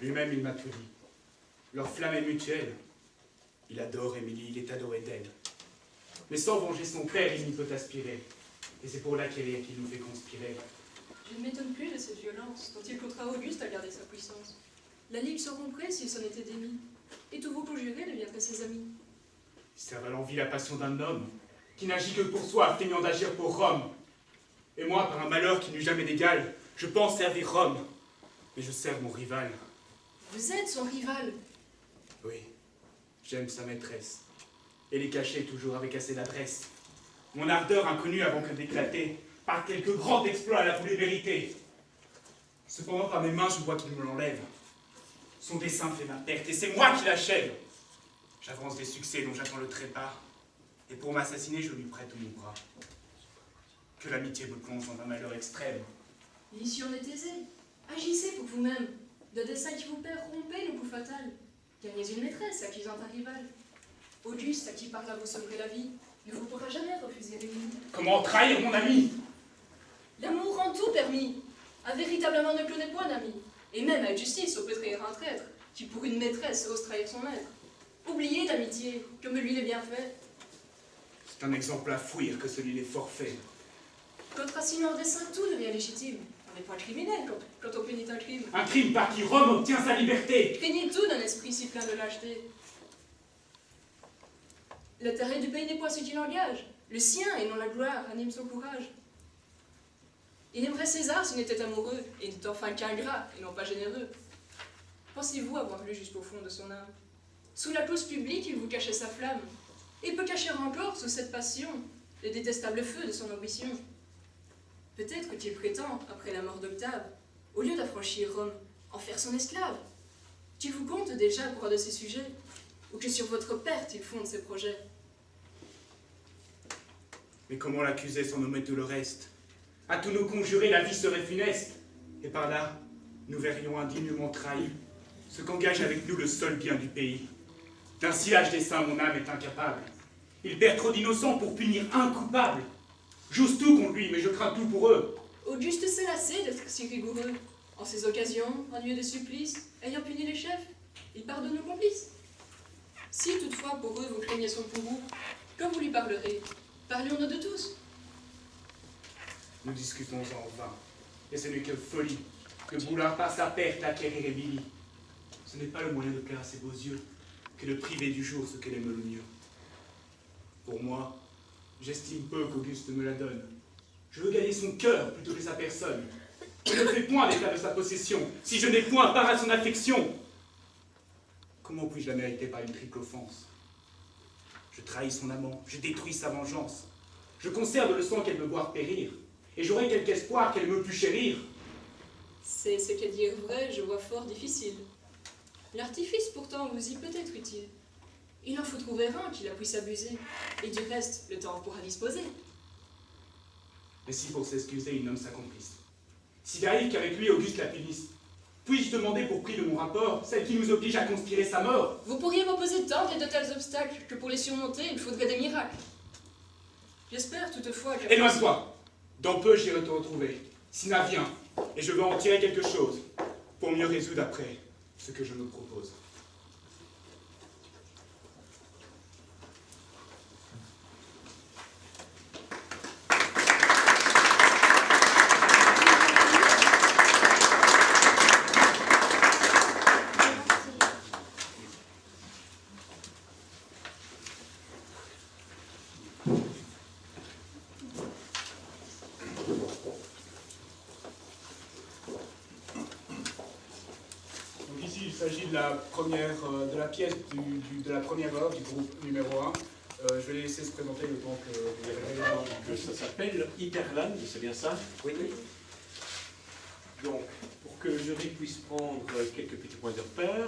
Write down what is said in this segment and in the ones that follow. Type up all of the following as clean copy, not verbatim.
Lui-même, il m'a tout dit. Leur flamme est mutuelle. Il adore Émilie, il est adoré d'elle. Mais sans venger son père, il n'y peut aspirer. Et c'est pour l'acquérir qu'il nous fait conspirer. Je ne m'étonne plus de cette violence, dont il coûtera Auguste à garder sa puissance. La ligue se romprait s'il s'en était démis, et tous vos conjurés deviendraient ses amis. Il sert à l'envie la passion d'un homme, qui n'agit que pour soi, feignant d'agir pour Rome. Et moi, par un malheur qui n'eut jamais d'égal, je pense servir Rome. Mais je sers mon rival. Vous êtes son rival. Oui, j'aime sa maîtresse. Et les cacher toujours avec assez d'adresse. Mon ardeur inconnue avant que d'éclater, par quelque grand exploit, la voulait mériter. Cependant, par mes mains, je vois qu'il me l'enlève. Son dessein fait ma perte, et c'est moi qui l'achève. J'avance des succès dont j'attends le trépas, et pour m'assassiner, je lui prête mon bras. Que l'amitié me plonge dans un malheur extrême. L'issue en est aisée. Agissez pour vous-même. De dessein qui vous perd, rompez le coup fatal. Gagnez une maîtresse, accusant un rival. Auguste, à qui par là vous sauverez la vie, ne vous pourra jamais refuser Émilie. Comment trahir mon ami? L'amour rend tout permis. Un véritablement ne connaît point d'amis. Et même avec justice, on peut trahir un traître, qui pour une maîtresse ose trahir son maître. Oubliez l'amitié, comme lui l'est bien fait. C'est un exemple à fuir que celui des forfaits. Contre assignement au dessein, tout devient légitime. On n'est point criminel quand on punit un crime. Un crime par qui Rome obtient sa liberté. Craignez tout d'un esprit si plein de lâcheté. L'intérêt du pays n'est point ce qui l'engage. Le sien, et non la gloire, anime son courage. Il aimerait César s'il n'était amoureux, et n'était enfin qu'ingrat, et non pas généreux. Pensez-vous avoir lu jusqu'au fond de son âme? Sous la cause publique, il vous cachait sa flamme. Et peut cacher encore, sous cette passion, le détestable feu de son ambition. Peut-être qu'il prétend, après la mort d'Octave, au lieu d'affranchir Rome, en faire son esclave. Qu'il vous compte déjà pour un de ses sujets, ou que sur votre perte il fonde ses projets. Mais comment l'accuser sans nommer tout le reste? À tous nos conjurés, la vie serait funeste. Et par là, nous verrions indignement trahis ce qu'engage avec nous le seul bien du pays. D'un si lâche dessein, mon âme est incapable. Il perd trop d'innocents pour punir un coupable. J'ose tout contre lui, mais je crains tout pour eux. Auguste s'est lassé d'être si rigoureux. En ces occasions, en lieu de supplice, ayant puni les chefs, il pardonne aux complices. Si toutefois pour eux vous craignez son courroux, quand vous lui parlerez, parlions-nous de tous. Nous discutons en vain, et ce n'est que folie que vouloir par sa perte acquérir Émilie. Ce n'est pas le moyen de plaire à ses beaux yeux que de priver du jour ce qu'elle aime le mieux. Pour moi, j'estime peu qu'Auguste me la donne. Je veux gagner son cœur plutôt que sa personne. Je ne fais point d'état de sa possession, si je n'ai point part à son affection. Comment puis-je la mériter par une triple offense? Je trahis son amant, je détruis sa vengeance. Je conserve le sang qu'elle veut voir périr, et j'aurai quelque espoir qu'elle me pût chérir. C'est ce qu'à dire vrai, je vois fort difficile. L'artifice pourtant vous y peut être utile. Il en faut trouver un qui la puisse abuser, et du reste, le temps pourra disposer. Et si pour s'excuser, il nomme sa complice? S'il arrive qu'avec lui, Auguste la punisse, puis-je demander pour prix de mon rapport celle qui nous oblige à conspirer sa mort? Vous pourriez m'opposer tant et de tels obstacles que pour les surmonter, il faudrait des miracles. J'espère toutefois que... Éloigne-toi! Dans peu, j'irai te retrouver. Sina vient, et je veux en tirer quelque chose, pour mieux résoudre après ce que je me propose. Il s'agit de la pièce de la première œuvre du groupe numéro 1. Je vais les laisser se présenter le temps que vous verrez. Ça s'appelle Hyperland, c'est bien ça? Oui. Donc, pour que le jury puisse prendre quelques petits points de repère,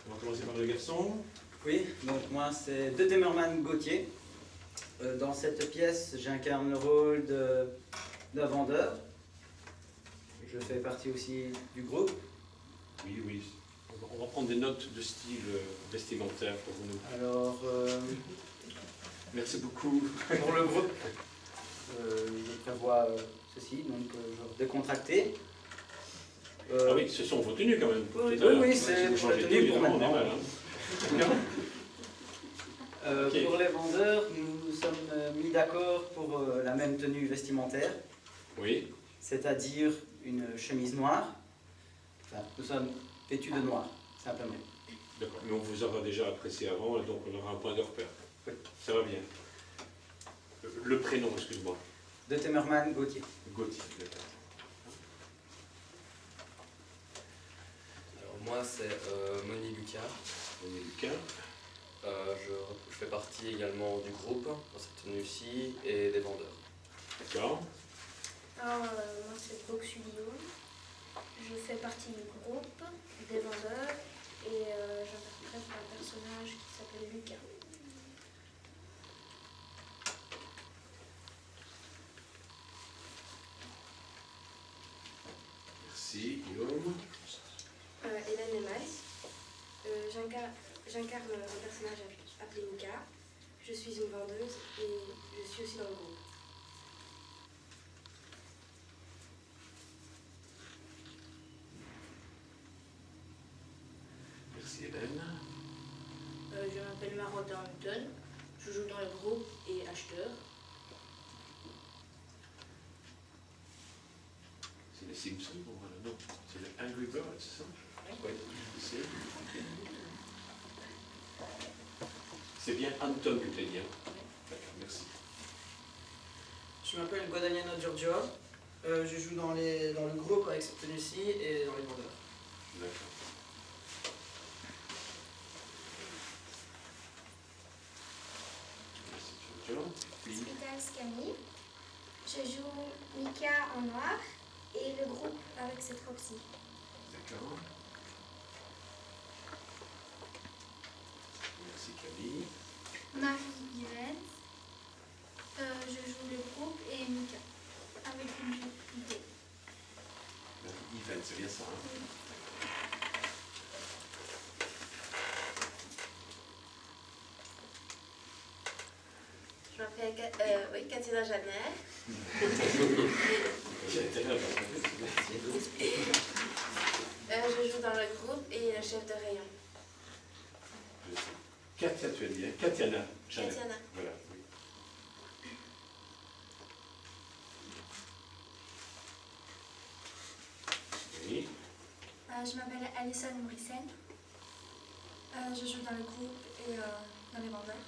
on va commencer par le garçon. Oui, donc moi c'est De Demerman Gauthier. Dans cette pièce, j'incarne le rôle d'un vendeur. Je fais partie aussi du groupe. Oui, oui. On va prendre des notes de style vestimentaire pour nous. Alors, Merci beaucoup. pour le groupe, je prévois ceci, donc genre décontracté. Ah oui, ce sont vos tenues quand même. Oui, tout à l'heure. oui, Si c'est vous pour la changez de tenue tenue, pour évidemment, on est maintenant. mal. Hein. Ok. Pour les vendeurs, nous nous sommes mis d'accord pour la même tenue vestimentaire, Oui, c'est-à-dire une chemise noire. Enfin, nous sommes vêtus de noir, simplement. d'accord. Mais on vous aura déjà apprécié avant, et donc on aura un point de repère. Oui. Ça va bien. Le prénom, excuse-moi. De Temerman Gauthier. Gauthier, d'accord. Alors moi c'est Moni Lucas. On est Lucas. Je fais partie également du groupe dans cette tenue-ci et des vendeurs. D'accord. Alors, moi c'est Boxulio. Je fais partie du groupe des vendeurs et j'interprète un personnage qui s'appelle Lucas. Merci, Guillaume. Hélène Lemals. J'incarne un personnage appelé Lucas. Je suis une vendeuse et je suis aussi dans le groupe. Merci, Hélène. Je m'appelle Marotta Newton. Je joue dans le groupe et acheteur. C'est les Simpsons, voilà, non. C'est les Angry Birds, c'est ça? Oui. C'est bien Anton que tu as dit, hein? D'accord, merci. Je m'appelle Guadagnino Giorgio. Je joue dans le groupe avec cette tenue-ci et dans les vendeurs. D'accord. Merci, Giorgio. Puis, Spital Scani. Je joue Mika en noir et le groupe avec cette robe-ci. d'accord. Merci, Camille. Marie Givens. Je joue le groupe et Mika avec une idée. Yvan, c'est bien ça, hein? Je m'appelle Katina Janer. Je joue dans le groupe et le chef de rayon. Katia, tu as dit, hein? Katiana. Chanel. Katiana. Voilà, oui. Oui. Je m'appelle Alison Morrison. Je joue dans le groupe et dans les vendeurs.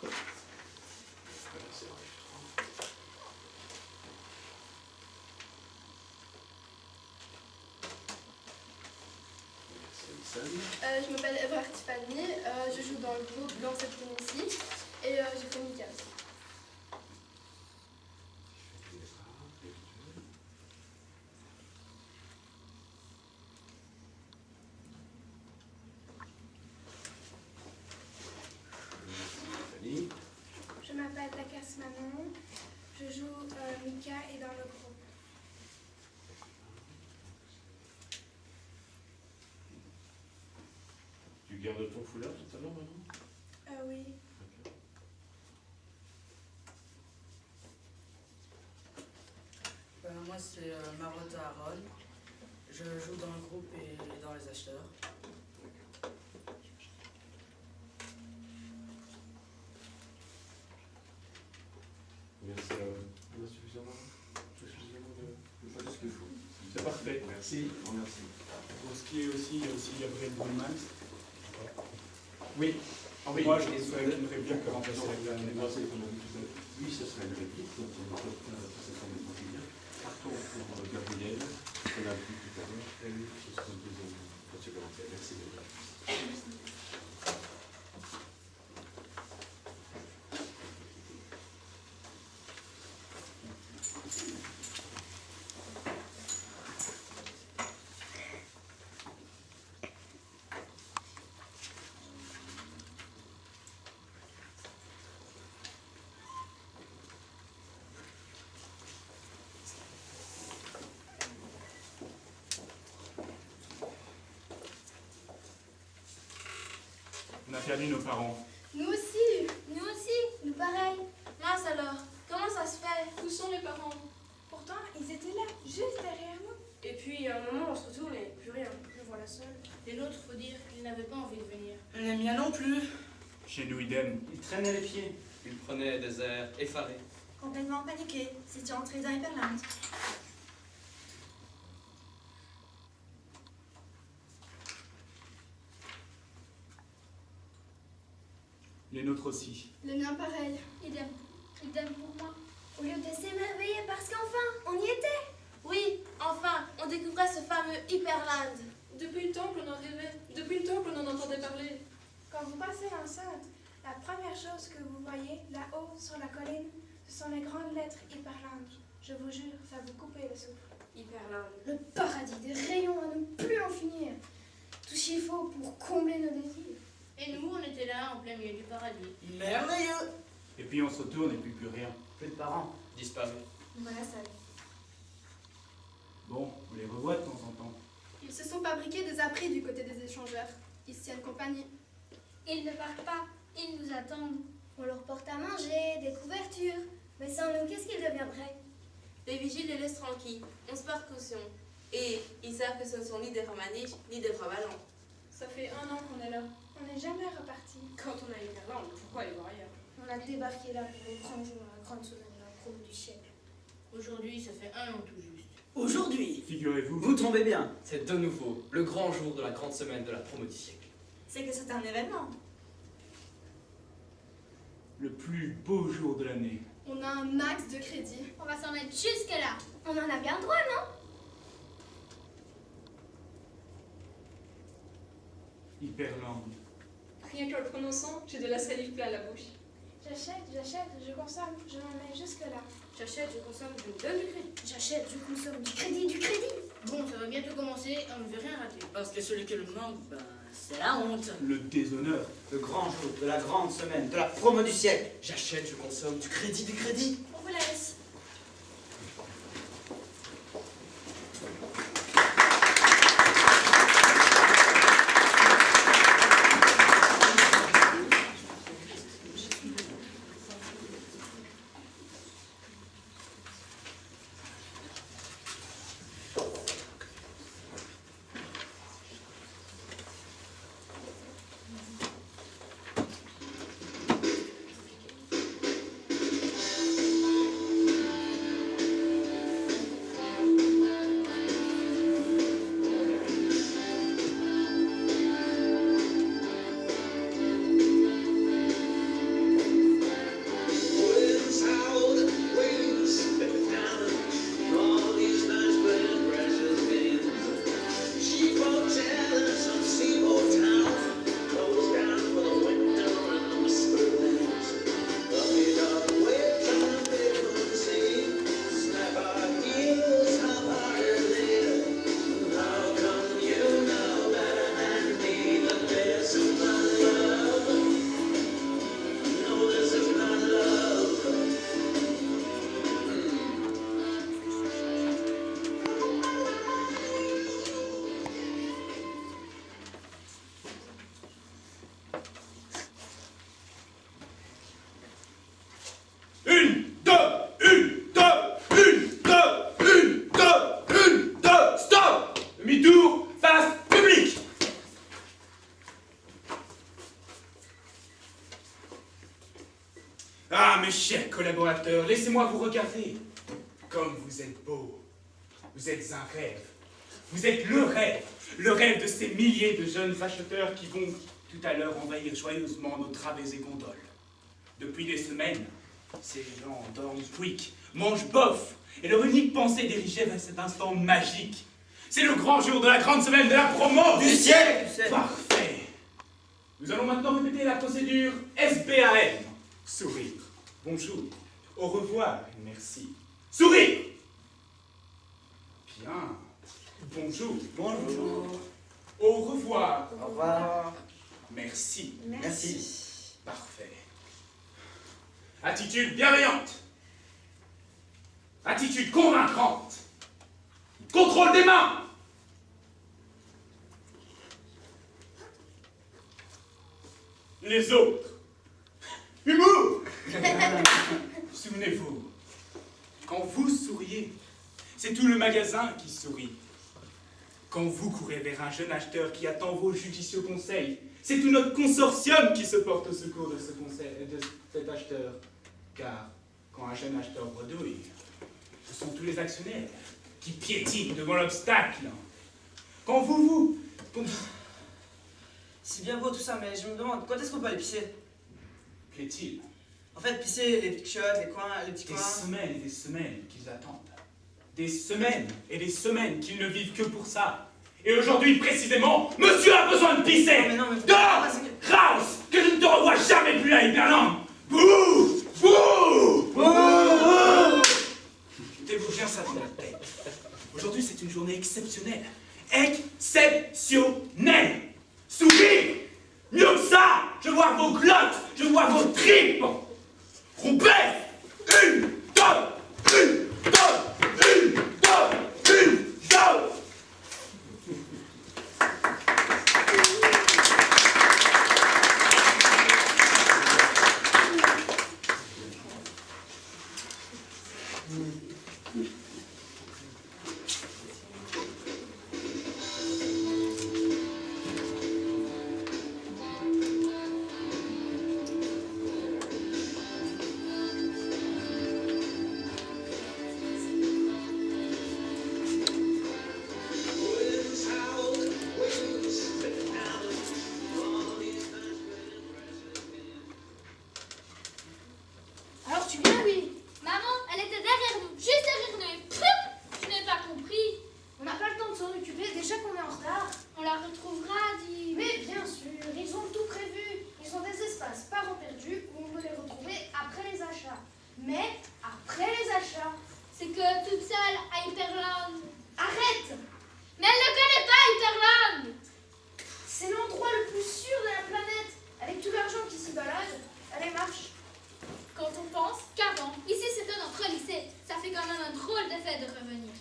Voilà, c'est vrai. Merci, Alison. Je m'appelle Eva Artifani. Je joue dans le groupe dans cette tenue-ci et je fais Mika aussi. Stéphanie. Je m'appelle Lacasse Manon. Je joue Mika et dans le groupe. Tu gardes ton foulard tout à l'heure maintenant? Oui. Moi c'est Marotta Aaron. Je joue dans le groupe et dans les acheteurs. Merci. On a suffisamment de... Pas tout ce qu'il faut. C'est parfait, merci. Merci. Pour ce qui est aussi, il y a aussi Gabriel Brunmans. Oui. Oui. Moi, je souhaite une réplique pour remplacer la dernière. Oui, ce serait une réplique, donc on va passer ça en quotidien. Partons pour Gabriel, on a vu tout à l'heure, elle, ce sera une deuxième supplémentaire. Merci beaucoup. On a perdu nos parents. Nous aussi, nous pareil. Mince alors, comment ça se fait? Où sont les parents? Pourtant, ils étaient là. juste derrière nous. Et puis, à un moment, on se retourne et plus rien. Me voilà seule. Les nôtres, faut dire qu'ils n'avaient pas envie de venir. Les miens non plus. Chez nous, idem. Il traînait les pieds. Il prenait des airs effarés. Complètement paniqué. C'est entré dans Hyperland. Les nôtres aussi. Le mien pareil. Idem. Idem pour moi. Au lieu de s'émerveiller parce qu'enfin, on y était. Oui, enfin, on découvrait ce fameux Hyperland. Depuis le temple, on en rêvait. Depuis le temple, on en entendait parler. Quand vous passez l'enceinte, la première chose que vous voyez là-haut sur la colline, ce sont les grandes lettres Hyperland. Je vous jure, ça vous coupe le souffle. Hyperland. Le paradis, des rayons à ne plus en finir. Tout ce qu'il faut pour combler nos désirs. Et nous, on était là, en plein milieu du paradis. Merveilleux. Et puis on se retourne et puis plus rien. Plus de parents. Disparu. Voilà ça. Bon, on les revoit de temps en temps. Ils se sont fabriqués des abris du côté des échangeurs. Ils se tiennent compagnie. Ils ne partent pas. Ils nous attendent. On leur porte à manger, des couvertures. Mais sans nous, qu'est-ce qu'ils deviendraient? Les vigiles les laissent tranquilles. On se porte caution. Et ils savent que ce ne sont ni des romaniches, ni des bras ballants. Ça fait 1 an qu'on est là. On n'est jamais reparti. Quand on a Hyperland, pourquoi aller voir ailleurs? On a débarqué là pour le grand jour, la grande semaine de la promo du siècle. Aujourd'hui, ça fait 1 an tout juste. Aujourd'hui, Figurez-vous. Vous tombez bien. C'est de nouveau le grand jour de la grande semaine de la promo du siècle. C'est que c'est un événement. Le plus beau jour de l'année. On a un max de crédit. On va s'en mettre jusque là. On en a bien le droit, non? Hyperland. Rien qu'en le prononçant, j'ai de la salive plein la bouche. J'achète, je consomme, je m'en mets jusque-là. J'achète, je consomme, je me donne du crédit. J'achète, je consomme, du crédit. Bon, ça va bientôt commencer, on ne veut rien rater. parce que celui qui le manque, ben, c'est la honte. Le déshonneur. Le grand jour de la grande semaine, de la promo du siècle. J'achète, je consomme du crédit. On vous laisse. Stop! Demi-tour, face public! Ah, mes chers collaborateurs, laissez-moi vous regarder. Comme vous êtes beaux. Vous êtes un rêve. Vous êtes le rêve de ces milliers de jeunes acheteurs qui vont tout à l'heure envahir joyeusement nos travées et gondoles. Depuis des semaines, ces gens dorment quick, mangent bof, et leur unique pensée dirigée vers cet instant magique. C'est le grand jour de la grande semaine de la promo Du siècle. Parfait. Nous allons maintenant répéter la procédure SBAM. Sourire. Bonjour. Au revoir. Merci. Sourire. Bien. Bonjour. Bonjour. Au revoir. Au revoir. Merci. Merci. Parfait. Attitude bienveillante. Attitude convaincante. Contrôle des mains. Les autres. Humour. Souvenez-vous, quand vous souriez, C'est tout le magasin qui sourit. Quand vous courez vers un jeune acheteur qui attend vos judicieux conseils, c'est tout notre consortium qui se porte au secours de cet acheteur. Car quand un jeune acheteur bredouille, ce sont tous les actionnaires qui piétinent devant l'obstacle. Quand vous... C'est bien beau tout ça, mais je me demande, quand est-ce qu'on peut aller pisser? Qu'est-il? En fait, pisser les petites chiottes, les coins, les petits Des coins... semaines et des semaines qu'ils attendent. Des semaines et des semaines qu'ils ne vivent que pour ça. Et aujourd'hui, précisément, monsieur a besoin de pisser. Non, mais non, mais... Dehors, Kraus, que je ne te revois jamais plus à Hyperland. Bouh! Bouh! Bouh! Mettez-vous bien ça dans la tête. Aujourd'hui, c'est une journée exceptionnelle. Exceptionnelle! Sourire! Mieux que ça! Je vois vos glottes! Je vois vos tripes! Rompez! Une, deux, une, deux, une, deux, une, deux! Alors tu viens, oui? Maman, elle était derrière nous, juste derrière nous, et pouf, je n'ai pas compris. On n'a pas le temps de s'en occuper, déjà qu'on est en retard. On la retrouvera, dit. Mais bien sûr, ils ont tout prévu. Ils ont des espaces parents perdus où on peut les retrouver après les achats. Mais après les achats. C'est que toute seule à Hyperland. Arrête! Mais elle ne connaît pas Hyperland. C'est l'endroit le plus sûr de la planète. Avec tout l'argent qui s'y balade, allez, marche. Quand on pense qu'avant, ici c'était notre lycée, ça fait quand même un drôle d'effet de revenir.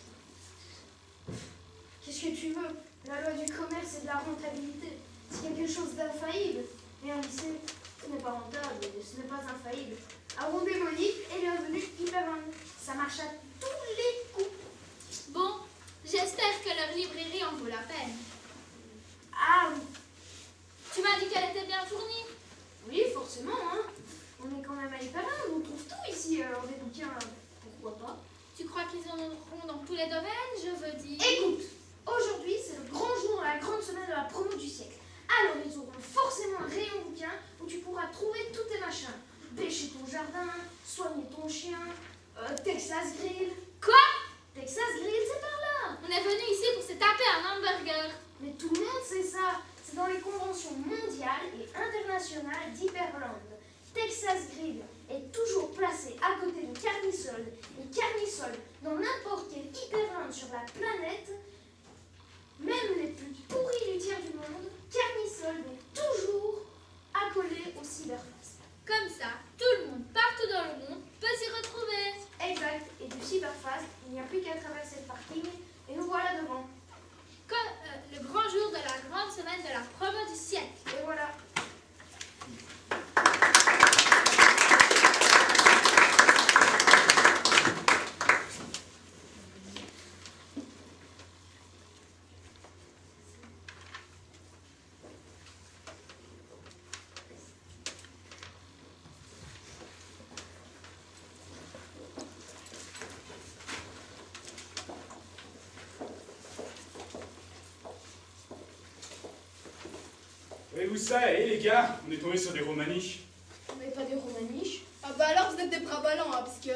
Qu'est-ce que tu veux? La loi du commerce et de la rentabilité. C'est quelque chose d'infaillible. Et un lycée, ce n'est pas rentable, ce n'est pas infaillible. Un rond démonique et bienvenue Hyperland. Ça marche à tous les coups. Bon, j'espère que leur librairie en vaut la peine. Ah oui. Tu m'as dit qu'elle était bien fournie. Oui, forcément, hein. On est quand même à Hyperland, on trouve tout ici. Alors des bouquins, pourquoi pas? Tu crois qu'ils en auront dans tous les domaines, je veux dire? Écoute, aujourd'hui c'est le grand jour, la grande semaine de la promo du siècle. Alors ils auront forcément un rayon bouquin où tu pourras trouver tous tes machins. Bêcher ton jardin, soigner ton chien, Texas Grill. Quoi? Texas Grill, c'est par là. On est venu ici pour se taper un hamburger. Mais tout le monde sait ça. C'est dans les conventions mondiales et internationales d'Hyperland. Texas Grill est toujours placé à côté de Carnisol. Et Carnisol, dans n'importe quel Hyperland sur la planète, même les plus pourris luthiers du monde, Carnisol est toujours accolé au Cyberfast. Comme ça, tout le monde, partout dans le monde, peut s'y retrouver. Exact. Et du Cyberfast, il n'y a plus qu'à traverser le parking et nous voilà devant. Comme le grand jour de la grande semaine de la promo du siècle. Et voilà. Avez-vous ça, les gars? On est tombé sur des romaniches. On n'est pas des romaniches. Ah bah alors vous êtes des bras ballants, hein, parce que...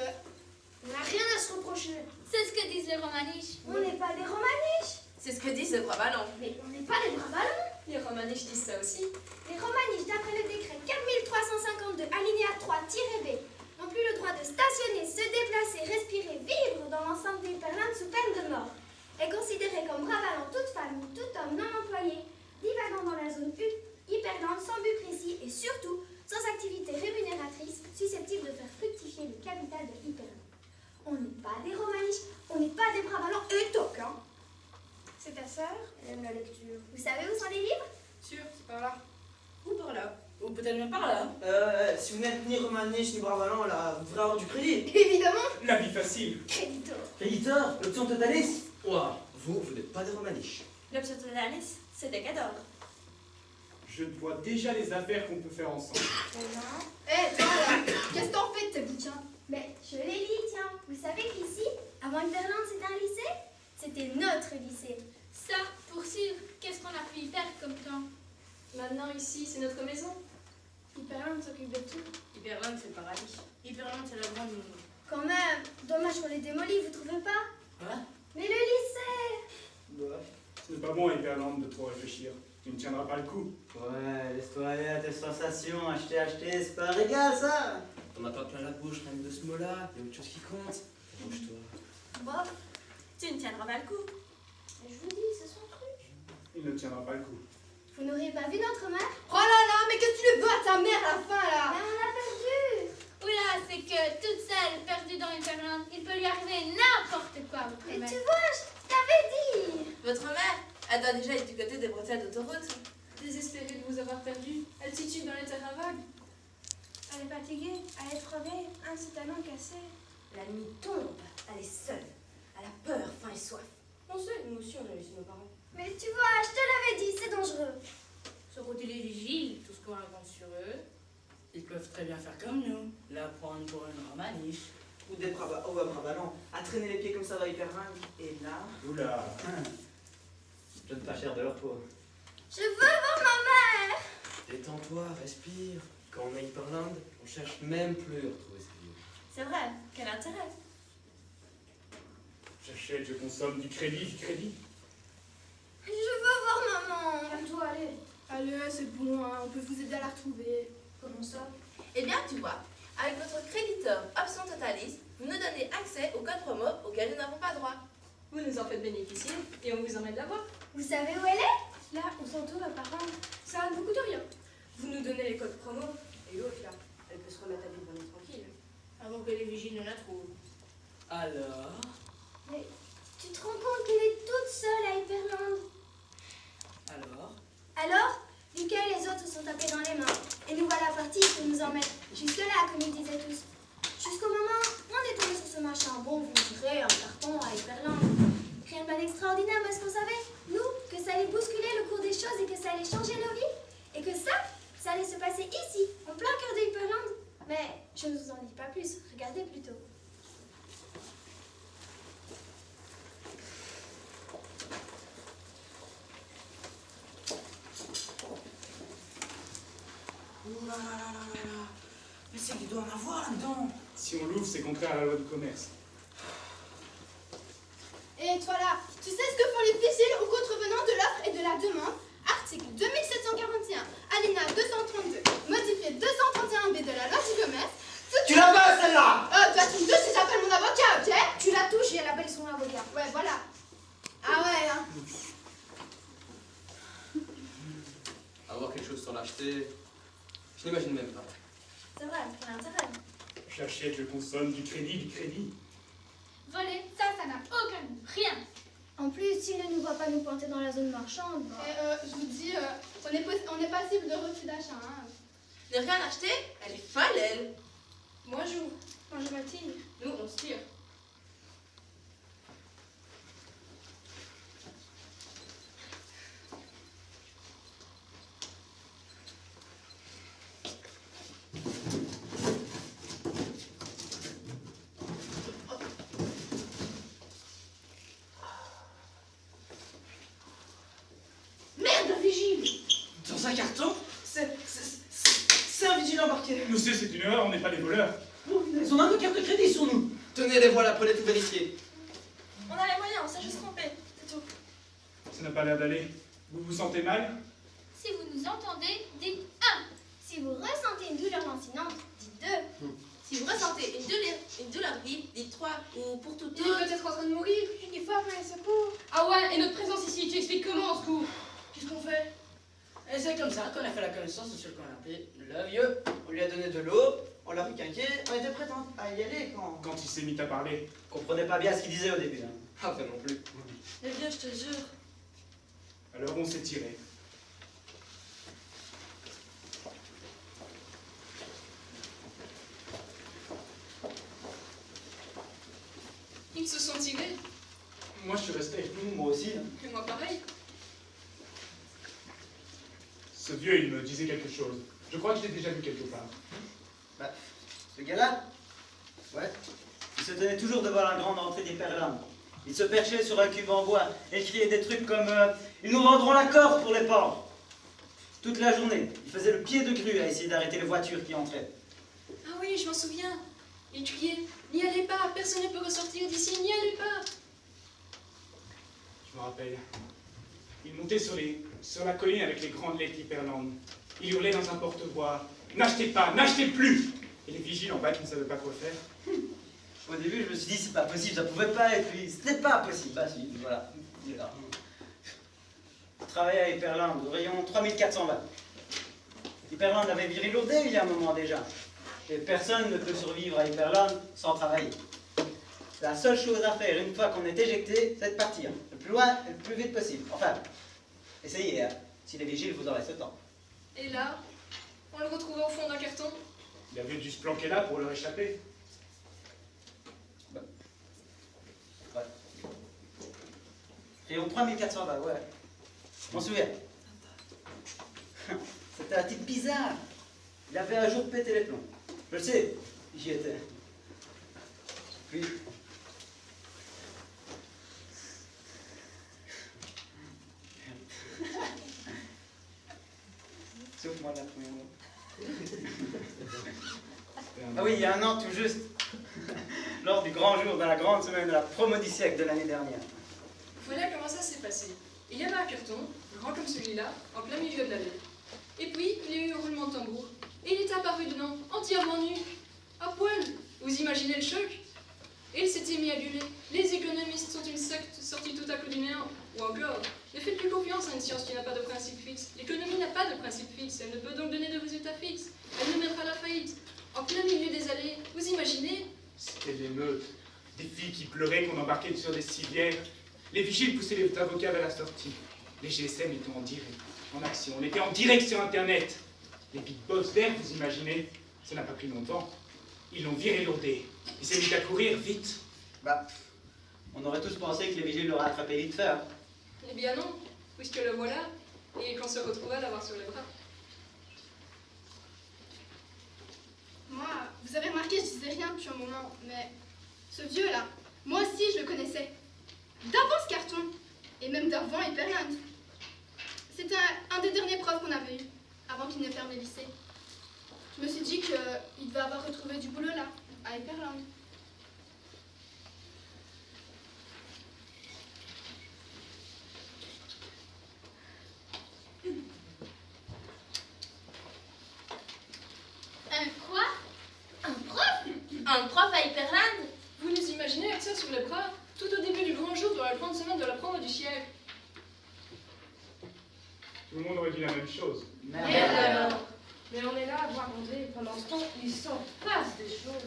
On n'a rien à se reprocher. C'est ce que disent les romaniches. On n'est pas des romaniches. C'est ce que disent les bras ballants. Mais on n'est pas des bras ballons. Les romaniches disent ça aussi. Les romaniches, d'après le décret 4352 alinéa 3-B, n'ont plus le droit de stationner, se déplacer, respirer, vivre dans l'enceinte d'Hyperland sous peine de mort. Est considérée comme bras ballants toute femme ou tout homme non employé, divagant dans la zone Hyperland sans but précis et surtout sans activité rémunératrice susceptible de faire fructifier le capital de Hyperland. On n'est pas des romaniches, on n'est pas des bras ballants et toc, hein. C'est ta sœur? Elle aime la lecture. Vous savez où sont les livres? Sûr, c'est par là. Ou par là. Ou peut-être même par là. Si vous n'êtes ni Romaniche ni Bravalant, là, vous devrez avoir du crédit. Évidemment. La vie facile. Créditor. Créditeur, l'option Totalis. Ouah, vous n'êtes pas des Romaniches. L'option Totalis, c'est des cadors. Je vois déjà les affaires qu'on peut faire ensemble. Eh, toi là, qu'est-ce que t'en fais de tes bouquins? Mais je les lis, tiens. Vous savez qu'ici, avant Hyperland, c'était un lycée? C'était notre lycée. Ça, pour sûr, qu'est-ce qu'on a pu y faire comme temps? Maintenant, ici, c'est notre maison. Hyperland s'occupe de tout. Hyperland, c'est le paradis. Hyperland, c'est la grande monde. Quand même, dommage qu'on les démolit, vous trouvez pas? Hein? Mais le lycée! Ce n'est pas bon, Hyperland, de trop réfléchir. Tu ne tiendras pas le coup. Ouais, laisse-toi aller à tes sensations, acheter, c'est pas un régal ça. T'en as pas plein la bouche, rien que de ce mot-là. Il y a autre chose qui compte. Bouge-toi. Bof, tu ne tiendras pas le coup. Mais je vous dis, c'est son truc. Il ne tiendra pas le coup. Vous n'auriez pas vu notre mère? Oh là là, mais qu'est-ce que tu le veux à ta mère à la fin là? Mais on l'a perdue! Oula, c'est que toute seule, perdue dans Hyperland, il peut lui arriver n'importe quoi, votre Mais mère. tu vois, je t'avais dit! Votre mère, elle doit déjà être du côté des bretelles d'autoroute. Désespérée de vous avoir perdu, elle titube dans les terrains vagues. Elle est fatiguée, elle est crevée, un de ses talons cassé. La nuit tombe, elle est seule. Elle a peur, faim et soif. On sait, nous aussi on a laissé nos parents. Mais tu vois, je te l'avais dit, c'est dangereux. Ce côté les vigiles, tout ce qu'on raconte sur eux, ils peuvent très bien faire comme nous, la prendre pour une Romaniche. Ou des Bravalants, à traîner les pieds comme ça dans Hyperland. Et là. Oula. Je donne pas cher de leur peau. Je veux voir ma mère! Détends-toi, respire. Quand on est Hyperland, on cherche même plus à retrouver ses vieux. C'est vrai, quel intérêt? J'achète, je consomme du crédit. Je veux voir maman! Calme-toi, allez. Allez, c'est bon, hein, on peut vous aider à la retrouver. Comment ça? Eh bien, tu vois, avec votre créditeur Option Totalis, vous nous donnez accès au code promo auquel nous n'avons pas droit. Vous nous en faites bénéficier et on vous emmène la voir. Vous savez où elle est? Là, on s'entoure à parents. Ça ne vous coûte rien. Vous nous donnez les codes promo et l'autre là, elle peut se remettre à vivre tranquille. Avant que les vigiles ne la trouvent. Alors? Mais tu te rends compte qu'elle est toute seule à Hyperland? Alors, Lucas et les autres se sont tapés dans les mains. Et nous voilà partis pour nous en mettre jusque-là, comme ils disaient tous. Jusqu'au moment où on est tombé sur ce machin. Bon, vous me direz, un carton à Hyperland. Rien de mal extraordinaire parce qu'on savait, nous, que ça allait bousculer le cours des choses et que ça allait changer nos vies. Et que ça allait se passer ici, en plein cœur de Hyperland. Mais je ne vous en dis pas plus, regardez plutôt. Ouh là là là là là là. Mais c'est qu'il doit en avoir là-dedans. Si on l'ouvre, c'est contraire à la loi du commerce. Et toi là, tu sais ce que font les vigiles aux contrevenants de l'offre et de la demande? Article 2741, alinéa 232, modifié 231B de la loi du commerce. Tu l'as pas celle-là! Toi tu me touches si j'appelle mon avocat, ok? Tu la touches et elle appelle son avocat. Ouais, voilà. Ah ouais, hein. Avoir quelque chose sans l'acheter, je n'imagine même pas. C'est vrai, quel intérêt? J'achète, je consomme du crédit. Voler, ça n'a aucun goût, rien. En plus, s'il ne nous voit pas nous pointer dans la zone marchande. Je vous dis, on est passible de refus d'achat. Hein. Ne rien acheter, elle est folle, elle. Moi, je joue. Moi, je me tire. Nous, on se tire. Merde, un vigile! Dans un carton? C'est un vigile embarqué. Monsieur, c'est une erreur, on n'est pas des voleurs. Oh, ils ont un de carte de crédit sur nous. Tenez, les voilà, prenez tout vérifier. On a les moyens, on s'est juste trompé, c'est tout. Ça n'a pas l'air d'aller. Vous vous sentez mal? Si vous nous entendez, dites 1. Si vous ressentez une douleur lancinante, dites 2. Si vous ressentez une douleur vive, dites 3 ou pour tout Il est peut-être en train de mourir. Il faut appeler le secours. Ah ouais, et notre présence ici, tu expliques comment, au secours? Qu'est-ce qu'on fait? Et c'est comme ça qu'on a fait la connaissance de ce qu'on a appelé le vieux. On lui a donné de l'eau, on l'a riquinqué, on était prêts à y aller quand. Quand il s'est mis à parler. Comprenez pas bien ce qu'il disait au début. Hein. Ah, ben non plus. Le vieux, je te jure. Alors on s'est tiré. Moi, je suis resté. Moi aussi. Hein. Et moi pareil. Ce vieux, il me disait quelque chose. Je crois que je l'ai déjà vu quelque part. Bah, ce gars-là, ouais, il se tenait toujours devant la grande entrée des Perlandes. Il se perchait sur un cube en bois et criait des trucs comme ils nous vendront la corde pour les pendre. Toute la journée, il faisait le pied de grue à essayer d'arrêter les voitures qui entraient. Ah oui, je m'en souviens. Il criait, n'y allez pas, personne ne peut ressortir d'ici, n'y allez pas. Je me rappelle. Il montait sur la colline avec les grandes lettres d'Hyperland. Il hurlait dans un porte-voix. N'achetez pas, n'achetez plus! Et les vigiles en bas qui ne savaient pas quoi faire. Au début, je me suis dit, c'est pas possible, ça pouvait pas être lui. C'était pas possible. Bah si, voilà. Il est là. Je travaillais à Hyperland, au rayon 3420. Hyperland avait viré Lourdes il y a un moment déjà. Et personne ne peut survivre à Hyperland sans travailler. La seule chose à faire une fois qu'on est éjecté, c'est de partir. Le plus loin et le plus vite possible. Enfin, essayez, hein, si les vigiles vous en laissent le temps. Et là, on le retrouvait au fond d'un carton. Il avait dû se planquer là pour leur échapper. Ouais. Rayon 3420, ouais. Je m'en souviens. C'était un type bizarre. Il avait un jour pété les plombs. Je le sais, j'y étais. Puis... Sauf-moi la première mot. Ah oui, il y a un an tout juste, lors du grand jour de la grande semaine de la promo du siècle de l'année dernière. Voilà comment ça s'est passé. Il y avait un carton, grand comme celui-là, en plein milieu de l'allée. Et puis, il y a eu un roulement de tambour. Et il est apparu dedans, entièrement nu, à poil. Vous imaginez le choc? Et il s'était mis à gueuler. Les économistes sont une secte sortie tout à coup du néant. Ou encore, ne faites plus confiance à une science qui n'a pas de principe fixe. L'économie n'a pas de principe fixe, elle ne peut donc donner de résultats fixes. Elle nous mettra à la faillite. En plein milieu des allées, vous imaginez? C'était l'émeute. Des filles qui pleuraient qu'on embarquait sur des civières. Les vigiles poussaient les avocats vers la sortie. Les GSM étaient en direct, en action. On était en direct sur Internet. Les big boss d'air, vous imaginez? Ça n'a pas pris longtemps. Ils l'ont viré Lourdes. Il s'est mis à courir vite. Bah, on aurait tous pensé que les vigiles l'auraient attrapé vite fait. Hein. Eh bien non, puisque le voilà, et qu'on se retrouva à l'avoir sur les bras. Moi, vous avez remarqué, je disais rien depuis un moment, mais ce vieux-là, moi aussi je le connaissais. D'avant ce carton, et même d'avant Hyperland. C'était un des derniers profs qu'on avait eu, avant qu'il ne ferme les lycées. Je me suis dit qu'il devait avoir retrouvé du boulot là, à Hyperland. Un quoi? Un prof? Un prof à Hyperland? Vous les imaginez avec ça sur les bras, tout au début du grand jour de la grande semaine de la promo du siècle. Tout le monde aurait dit la même chose. Merde alors. Mais on est là à voir André, et pendant ce temps, il s'en passe des choses.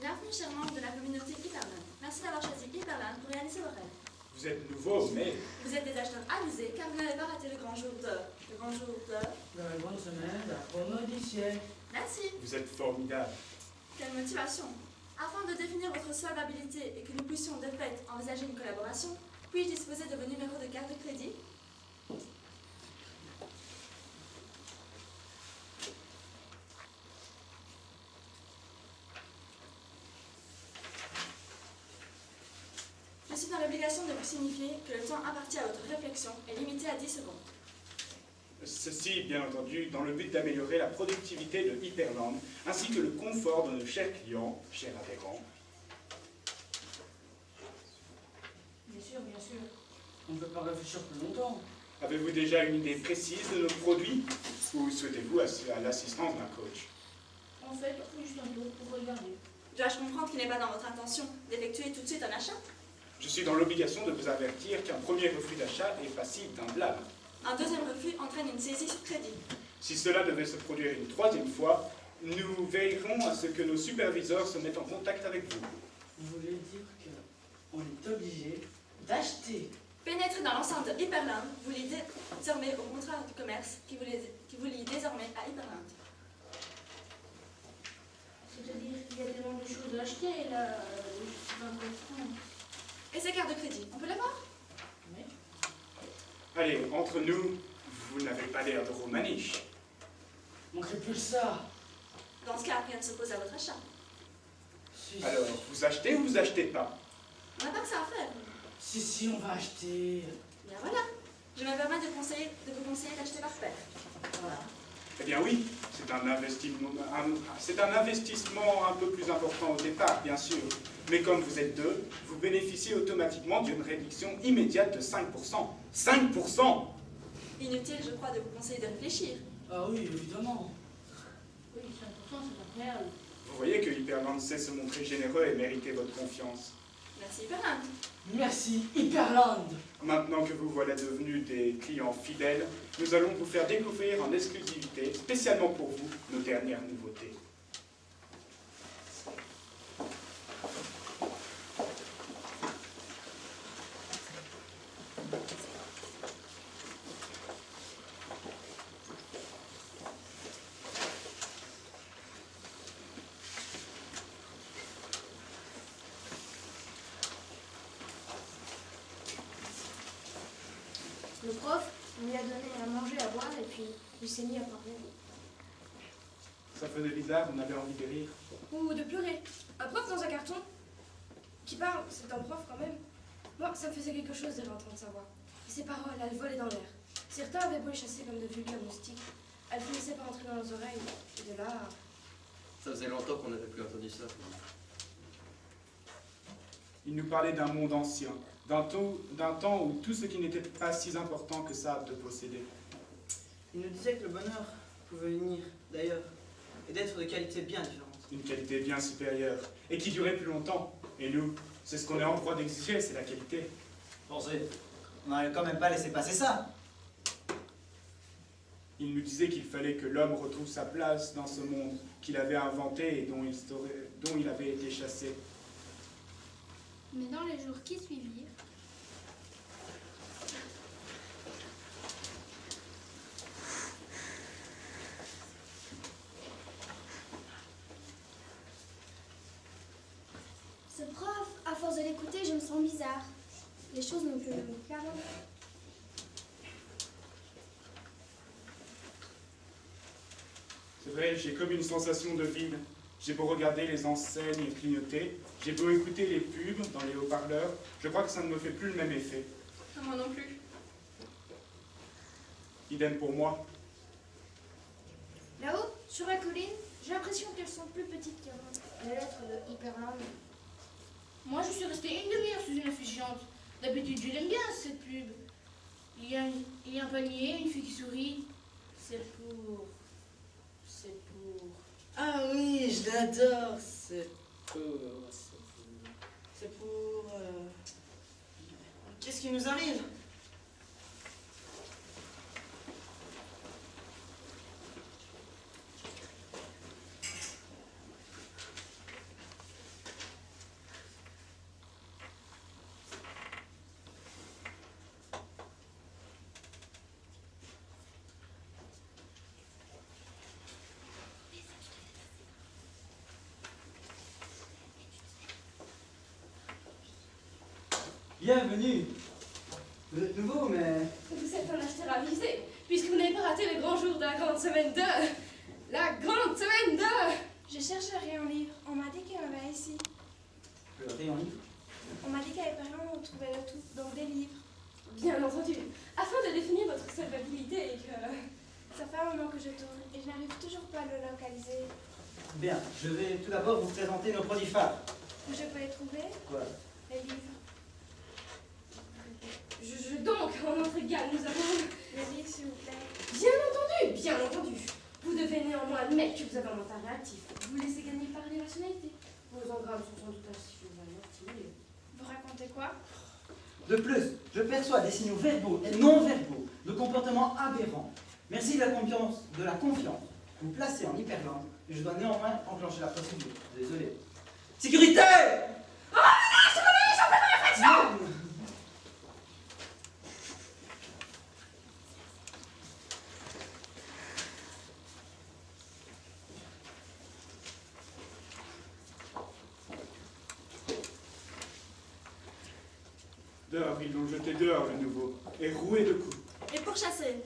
Bienvenue, chers membres de la communauté Hyperland. Merci d'avoir choisi Hyperland pour réaliser vos rêves. Vous êtes nouveau, mais... Vous êtes des acheteurs avisés car vous n'avez pas raté le grand jour de... Le grand jour de... La grande semaine, la promo du siècle. Merci. Vous êtes formidable. Quelle motivation. Afin de définir votre solvabilité et que nous puissions de fait envisager une collaboration, puis-je disposer de vos numéros de carte de crédit? Je suis dans l'obligation de vous signifier que le temps imparti à votre réflexion est limité à 10 secondes. Ceci, bien entendu, dans le but d'améliorer la productivité de Hyperland, ainsi que le confort de nos chers clients, chers adhérents. Bien sûr, bien sûr. On ne peut pas réfléchir plus longtemps. Avez-vous déjà une idée précise de nos produits? Ou souhaitez-vous l'assistance d'un coach? En fait, on fait juste un tour pour regarder. Dois-je comprendre qu'il n'est pas dans votre intention d'effectuer tout de suite un achat? Je suis dans l'obligation de vous avertir qu'un premier refus d'achat est passible d'un blâme. Un deuxième refus entraîne une saisie sur crédit. Si cela devait se produire une troisième fois, nous veillerons à ce que nos superviseurs se mettent en contact avec vous. Vous voulez dire qu'on est obligé d'acheter? Pénétrer dans l'enceinte de Hyperland vous lie désormais au contrat de commerce qui vous lie désormais à Hyperland. C'est-à-dire qu'il y a tellement de choses à acheter, là, je sais pas comprendre. Et ces cartes de crédit, on peut les voir? Oui. Allez, entre nous, vous n'avez pas l'air de romaniche. Manquerait plus que ça. Dans ce cas, rien ne s'oppose à votre achat. Si, Alors, vous achetez ou vous achetez pas? On n'a pas que ça à faire. si, on va acheter. Bien voilà. Je me permets de vous conseiller d'acheter par paire. Voilà. Eh bien oui, c'est un investissement un peu plus important au départ, bien sûr. Mais comme vous êtes deux, vous bénéficiez automatiquement d'une réduction immédiate de 5%. 5%! Inutile, je crois, de vous conseiller de réfléchir. Ah oui, évidemment. Oui, 5%, c'est incroyable. Vous voyez que Hyperland sait se montrer généreux et mériter votre confiance. Merci Hyperland. Merci, Hyperland. Maintenant que vous voilà devenus des clients fidèles, nous allons vous faire découvrir en exclusivité, spécialement pour vous, nos dernières nouveautés. Le prof lui a donné à manger, à boire et puis il s'est mis à parler. Ça faisait bizarre, on avait envie de rire. Ou de pleurer. Un prof dans un carton qui parle, c'est un prof quand même. Moi, ça me faisait quelque chose de l'entendre sa voix. Et ses paroles, elles volaient dans l'air. Certains avaient beau les chasser comme de vulgaires moustiques. Elles finissaient par entrer dans nos oreilles. Et de là... Ça faisait longtemps qu'on n'avait plus entendu ça. Il nous parlait d'un monde ancien, d'un temps où tout ce qui n'était pas si important que ça de posséder. Il nous disait que le bonheur pouvait venir d'ailleurs et d'être de qualité bien différente. Une qualité bien supérieure, et qui durait plus longtemps. Et nous, c'est ce qu'on est en droit d'exiger, c'est la qualité. Pensez, on n'allait quand même pas laisser passer ça. Il nous disait qu'il fallait que l'homme retrouve sa place dans ce monde qu'il avait inventé et dont il avait été chassé. Mais dans les jours qui suivirent, Ce prof, à force de l'écouter, je me sens bizarre. Les choses n'ont plus le même qu'avant. C'est vrai, j'ai comme une sensation de vide. J'ai beau regarder les enseignes clignoter, j'ai beau écouter les pubs dans les haut-parleurs, je crois que ça ne me fait plus le même effet. Moi non plus. Idem pour moi. Là-haut, sur la colline, j'ai l'impression qu'elles sont plus petites qu'avant. Les lettres de Hyperland. Moi, je suis restée une demi-heure sous une affiche géante. D'habitude, je l'aime bien, cette pub. Il y a un panier, une fille qui sourit. C'est pour... Ah oui, je l'adore. C'est pour... Qu'est-ce qui nous arrive? Bienvenue. Vous êtes nouveau, mais... Vous êtes un acheteur avisé, puisque vous n'avez pas raté le grand jour de la grande semaine 2. La grande semaine 2. Je cherche un rayon livre. On m'a dit qu'il y en avait ici. Le rayon livre. On m'a dit qu'avec parents, on trouvait le tout dans des livres. Bien entendu, afin de définir votre solvabilité et que... Ça fait un moment que je tourne et je n'arrive toujours pas à le localiser. Bien, je vais tout d'abord vous présenter nos produits phares. Où je peux les trouver? Voilà. Les livres. Donc, en notre gamme, nous avons... Les livres, s'il vous plaît. Bien entendu. Vous devez néanmoins admettre que vous avez un mental réactif. Vous laissez gagner par l'irrationalité. Vos engrammes sont sans doute ainsi stimulés. Vous racontez quoi? De plus, je perçois des signaux verbaux et non verbaux de comportements aberrants. Merci de la confiance que vous placez en hyperlangue, et je dois néanmoins enclencher la procédure. Désolé. Sécurité! Oh non, je suis en train de réflexion! Dehors, ils l'ont jeté dehors, le nouveau, et roué de coups. Et pourchassé.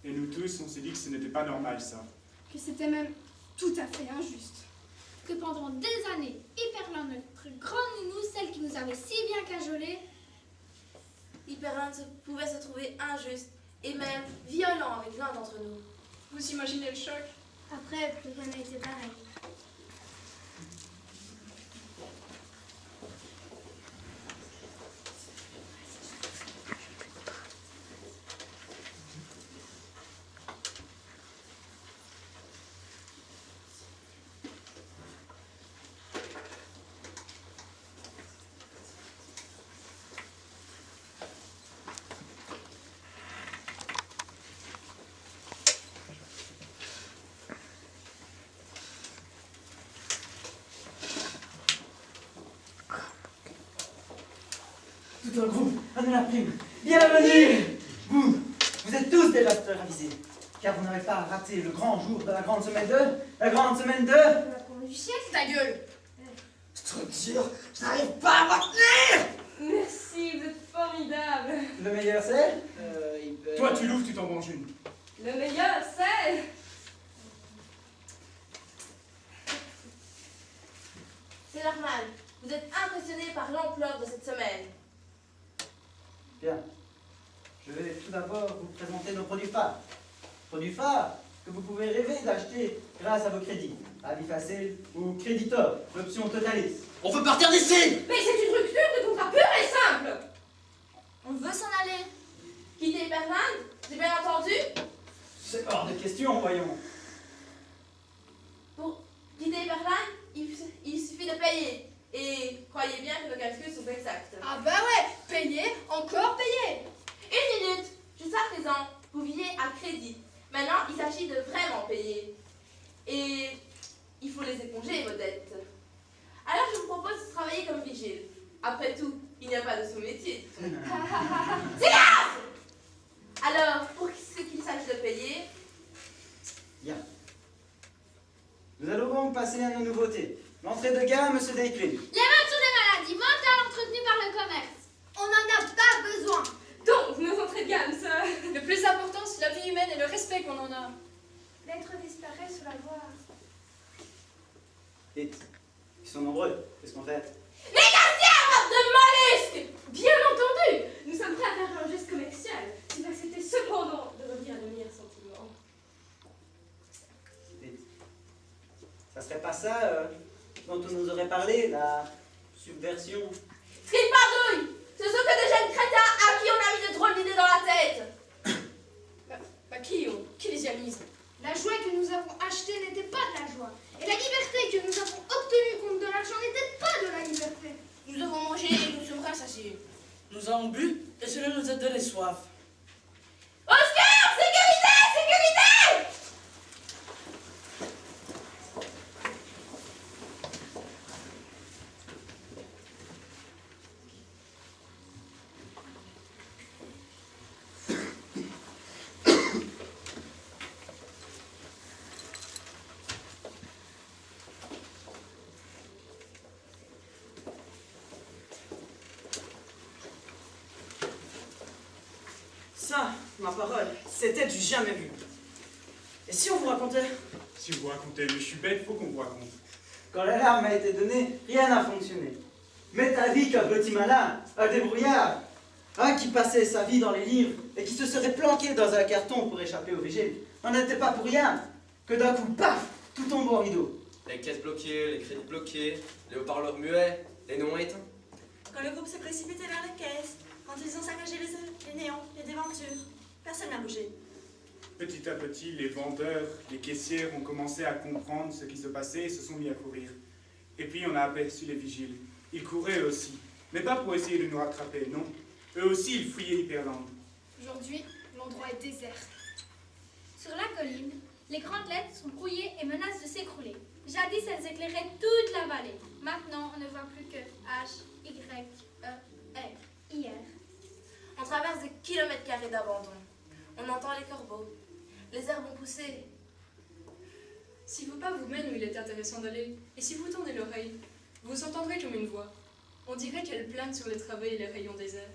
Et nous tous, on s'est dit que ce n'était pas normal, ça. Que c'était même tout à fait injuste. Que pendant des années, Hyperland, notre grande nounou, celle qui nous avait si bien cajolé, Hyperland pouvait se trouver injuste et même violent avec l'un d'entre nous. Vous imaginez le choc? Après, plus rien n'a été pareil. Tout un groupe, prenez la prime. Bienvenue! Vous êtes tous des acheteurs avisés, car vous n'avez pas raté le grand jour de la grande semaine 2. La grande semaine 2! La cour du siècle, Ta gueule! Structure, je n'arrive pas à me retenir! Merci, vous êtes formidable. Le meilleur c'est? Toi, tu l'ouvres, tu t'en manges une. Le meilleur, c'est... C'est normal, vous êtes impressionné par l'ampleur de cette semaine. Bien. Je vais tout d'abord vous présenter nos produits phares. Produits phares que vous pouvez rêver d'acheter grâce à vos crédits. Avis facile ou créditor, l'option Totalis. On veut partir d'ici! Mais c'est une rupture de contrat pure et simple. On veut s'en aller. Quitter Hyperland, j'ai bien entendu? C'est hors de question, voyons. Pour quitter Hyperland, il suffit de payer. Et croyez bien que nos calculs sont exacts. Ah bah ouais, payer, encore payer. Une minute, jusqu'à présent, vous viviez à crédit. Maintenant, il s'agit de vraiment payer. Et il faut les éponger, vos dettes. Alors, je vous propose de travailler comme vigile. Après tout, il n'y a pas de sous-métier. Silence! Alors, pour ce qu'il s'agit de payer... Bien. Nous allons donc passer à nos nouveautés. L'entrée de gamme se décline. l'invention des maladies mentales entretenues par le commerce. On n'en a pas besoin. Donc, nos entrées de gamme, ça... Le plus important, c'est la vie humaine et le respect qu'on en a. L'être disparaît sous la voie. Vite. Ils sont nombreux. Qu'est-ce qu'on fait? Négociateur de mollusques! Bien entendu, nous sommes prêts à faire un geste commercial, si vous acceptez cependant de revenir à de meilleurs sentiments. Vite. Ça serait pas ça dont on nous aurait parlé, la subversion? Tripardouille! Ce sont que des jeunes crétins à qui on a mis de drôles d'idées dans la tête! Qui les y a mises? La joie que nous avons achetée n'était pas de la joie. Et la liberté que nous avons obtenue contre de l'argent n'était pas de la liberté. Nous avons mangé et nous sommes rassasiés. Nous avons bu et cela nous a donné soif. Oscar! Sécurité! Sécurité! Ça, ma parole, c'était du jamais vu. Et si on vous racontait? Si vous racontez, mais je suis bête, faut qu'on vous raconte. Quand l'alarme a été donnée, rien n'a fonctionné. Mais t'as dit qu'un petit malin, un débrouillard, un qui passait sa vie dans les livres et qui se serait planqué dans un carton pour échapper au vigile, n'en était pas pour rien que d'un coup, paf, tout tombe au rideau. Les caisses bloquées, les crédits bloqués, les haut-parleurs muets, les noms éteints. Quand le groupe s'est précipité vers les caisses, quand ils ont saccagé les néons, les déventures, personne n'a bougé. Petit à petit, les vendeurs, les caissières ont commencé à comprendre ce qui se passait et se sont mis à courir. Et puis on a aperçu les vigiles. Ils couraient eux aussi, mais pas pour essayer de nous rattraper, non. Eux aussi, ils fouillaient Hyperland. Aujourd'hui, l'endroit est désert. Sur la colline, les grandes lettres sont brouillées et menacent de s'écrouler. Jadis, elles éclairaient toute la vallée. Maintenant, on ne voit plus que H, Y, E, R, IR. On traverse des kilomètres carrés d'abandon. On entend les corbeaux. Les herbes ont poussé. Si vos pas vous mènent où il est intéressant d'aller, et si vous tendez l'oreille, vous entendrez comme une voix. On dirait qu'elle plane sur les travées et les rayons déserts.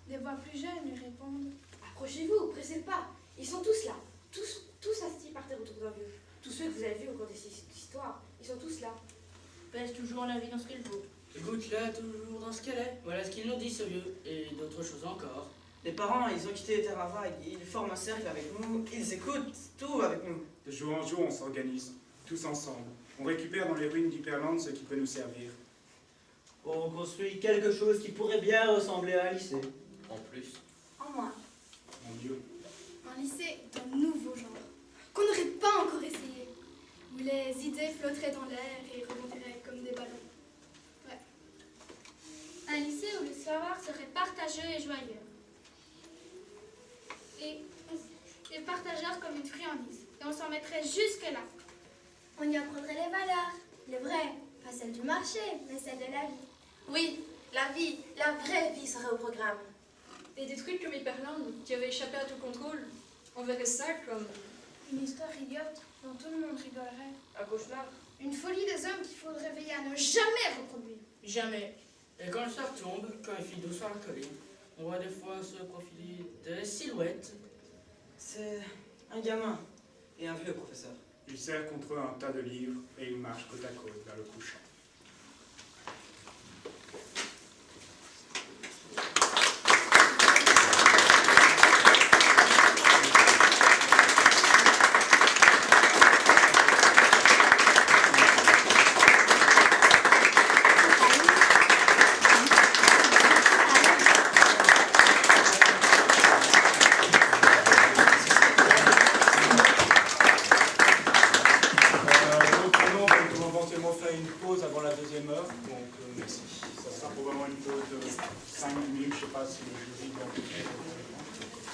Des voix plus jeunes lui répondent. Approchez-vous, pressez le pas. Ils sont tous là. Tous assis par terre autour d'un vieux. Tous ceux que vous avez vus au cours de cette histoire, ils sont tous là. Pèse toujours la vie dans ce qu'il faut. Écoute-la toujours dans ce qu'elle est. Voilà ce qu'il nous dit, ce vieux. Et d'autres choses encore. Les parents, ils ont quitté les terres à vagues, ils forment un cercle avec nous, ils écoutent tout avec nous. De jour en jour, on s'organise, tous ensemble. On récupère dans les ruines d'Hyperland ce qui peut nous servir. On construit quelque chose qui pourrait bien ressembler à un lycée. En plus. En moins. Mon Dieu. Un lycée d'un nouveau genre, qu'on n'aurait pas encore essayé, où les idées flotteraient dans l'air et rebondiraient comme des ballons. Ouais. Un lycée où le savoir serait partageux et joyeux. Et partageur comme une friandise. Et on s'en mettrait jusque-là. On y apprendrait les valeurs, les vraies, pas celles du marché, mais celles de la vie. Oui, la vie, la vraie vie serait au programme. Et des trucs comme Hyperland, qui avaient échappé à tout contrôle, on verrait ça comme... Une histoire idiote dont tout le monde rigolerait. Un cauchemar. Une folie des hommes qu'il faudrait veiller à ne jamais reproduire. Jamais. Et quand le soir tombe, quand il fait doux sur la colline, on voit des fois se profiler des silhouettes. C'est un gamin et un vieux professeur. Ils serrent contre eux un tas de livres et ils marchent côte à côte vers le couchant.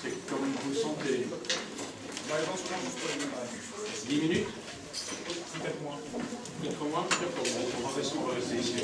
C'est comme vous sentez. Bah, éventuellement, juste pour les 10 minutes? Peut-être moins. Peut-être moins, peut-être moins. On va rester ici.